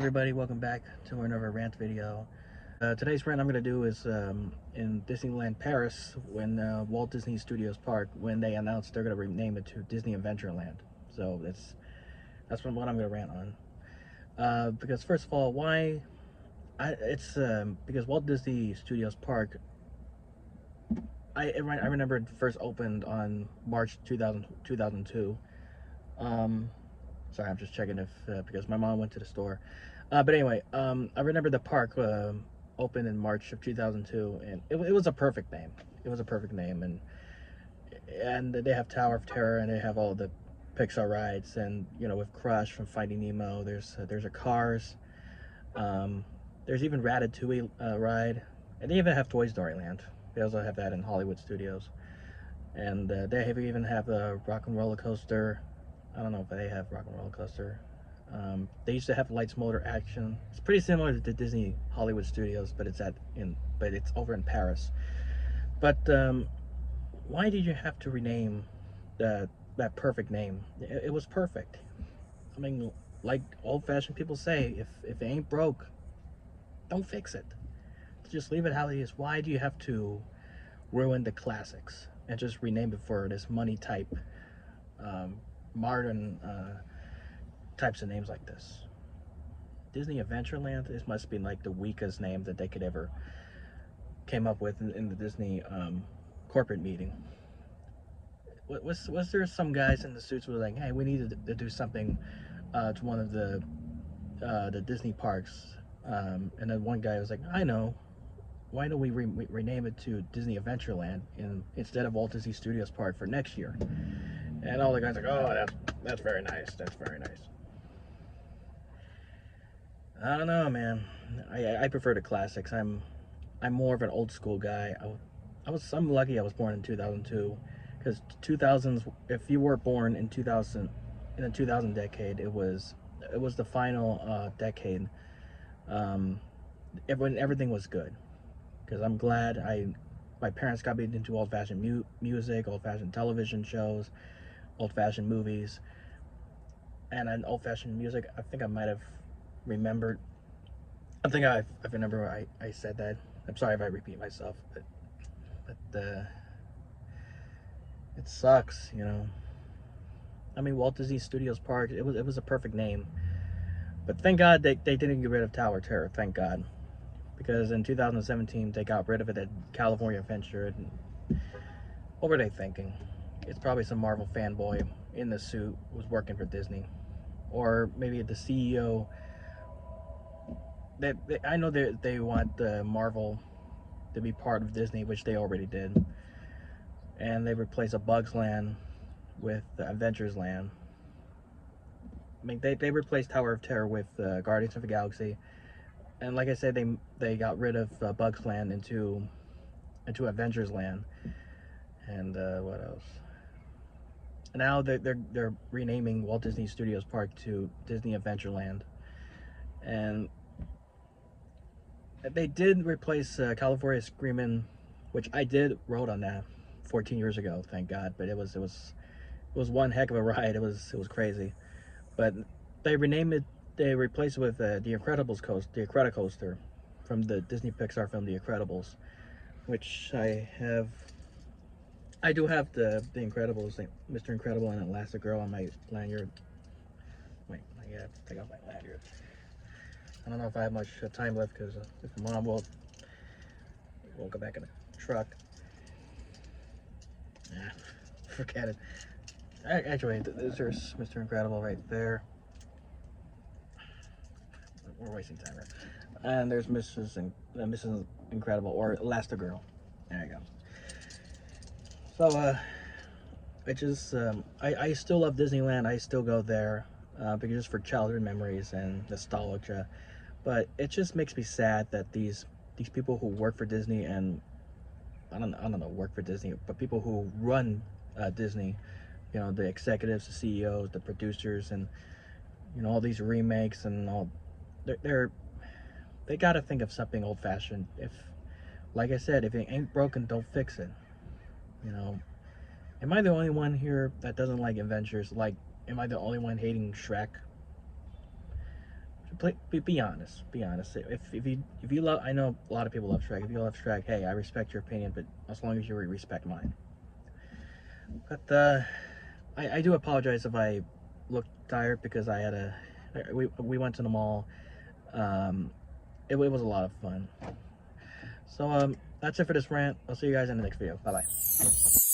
everybody, welcome back to another rant video. Today's rant I'm going to do is in Disneyland Paris when Walt Disney Studios Park, when they announced they're going to rename it to Disney Adventureland. So that's what I'm going to rant on. Because first of all, why? It's because Walt Disney Studios Park, I remember it first opened on March 2002. Sorry, I'm just checking if because my mom went to the store. But anyway, I remember the park opened in March of 2002, and it was a perfect name. It was a perfect name, and they have Tower of Terror, and they have all the Pixar rides, and with Crush from Finding Nemo. There's a Cars. Um, there's even Ratatouille ride, and they even have Toy Story Land. They also have that in Hollywood Studios, and even have a Rock and Roller Coaster. I don't know if they have Rock and Roller Coaster. They used to have Lights Motor Action. It's pretty similar to the Disney Hollywood Studios, but it's over in Paris. But why did you have to rename that perfect name? It was perfect. I mean, like old-fashioned people say, if it ain't broke, don't fix it. Just leave it how it is. Why do you have to ruin the classics and just rename it for this money type, um, modern types of names like this? Disney Adventureland, this must be like the weakest name that they could ever came up with in the Disney corporate meeting. Was there some guys in the suits who were like, hey, we needed to do something to one of the Disney parks, and then one guy was like, I know, why don't we rename it to Disney Adventureland instead of Walt Disney Studios Park for next year? And all the guys are like, oh, that's very nice. That's very nice. I don't know, man. I prefer the classics. I'm more of an old school guy. I'm lucky I was born in 2002, because 2000s. If you were born in 2000, in the 2000 decade, it was the final decade. Um, when everything was good, because I'm glad my parents got me into old-fashioned music, old-fashioned television shows, old-fashioned movies, and an old-fashioned music. I think I might have remembered. I think I remember I said that. I'm sorry if I repeat myself, but it sucks. I mean, Walt Disney Studios Park. It was a perfect name, but thank God they didn't get rid of Tower of Terror. Thank God, because in 2017 they got rid of it at California Adventure. And what were they thinking? It's probably some Marvel fanboy in the suit was working for Disney, or maybe the CEO. I know they want Marvel to be part of Disney, which they already did, and they replace a Bugs Land with Adventures Land. I mean, they replaced Tower of Terror with Guardians of the Galaxy, and like I said, they got rid of Bugs Land into Adventures Land, and what else? Now they're renaming Walt Disney Studios Park to Disney Adventureland, and they did replace California Screamin', which I did rode on that 14 years ago, thank God. But it was one heck of a ride. It was crazy. But they renamed it. They replaced it with the Incredicoaster from the Disney Pixar film The Incredibles, which I do have the Incredibles, like Mr. Incredible and Elastigirl on my lanyard. Wait, I have to take off my lanyard. I don't know if I have much time left, because if Mom won't go back in the truck. Nah, forget it. Actually, there's Mr. Incredible right there. We're wasting time here. And there's Mrs. Incredible, or Elastigirl. There you go. So I still love Disneyland. I still go there because just for childhood memories and nostalgia. But it just makes me sad that these people who work for Disney, and I don't know, work for Disney, but people who run Disney, the executives, the CEOs, the producers, and all these remakes and all, they got to think of something old-fashioned. If, like I said, if it ain't broken, don't fix it. You know, am I the only one here that doesn't like adventures? Like, am I the only one hating Shrek? be honest. Be honest. If you love, I know a lot of people love Shrek. If you love Shrek, hey, I respect your opinion, but as long as you respect mine. But I do apologize if I look tired because I had a we went to the mall. Um, it was a lot of fun. So that's it for this rant. I'll see you guys in the next video. Bye bye.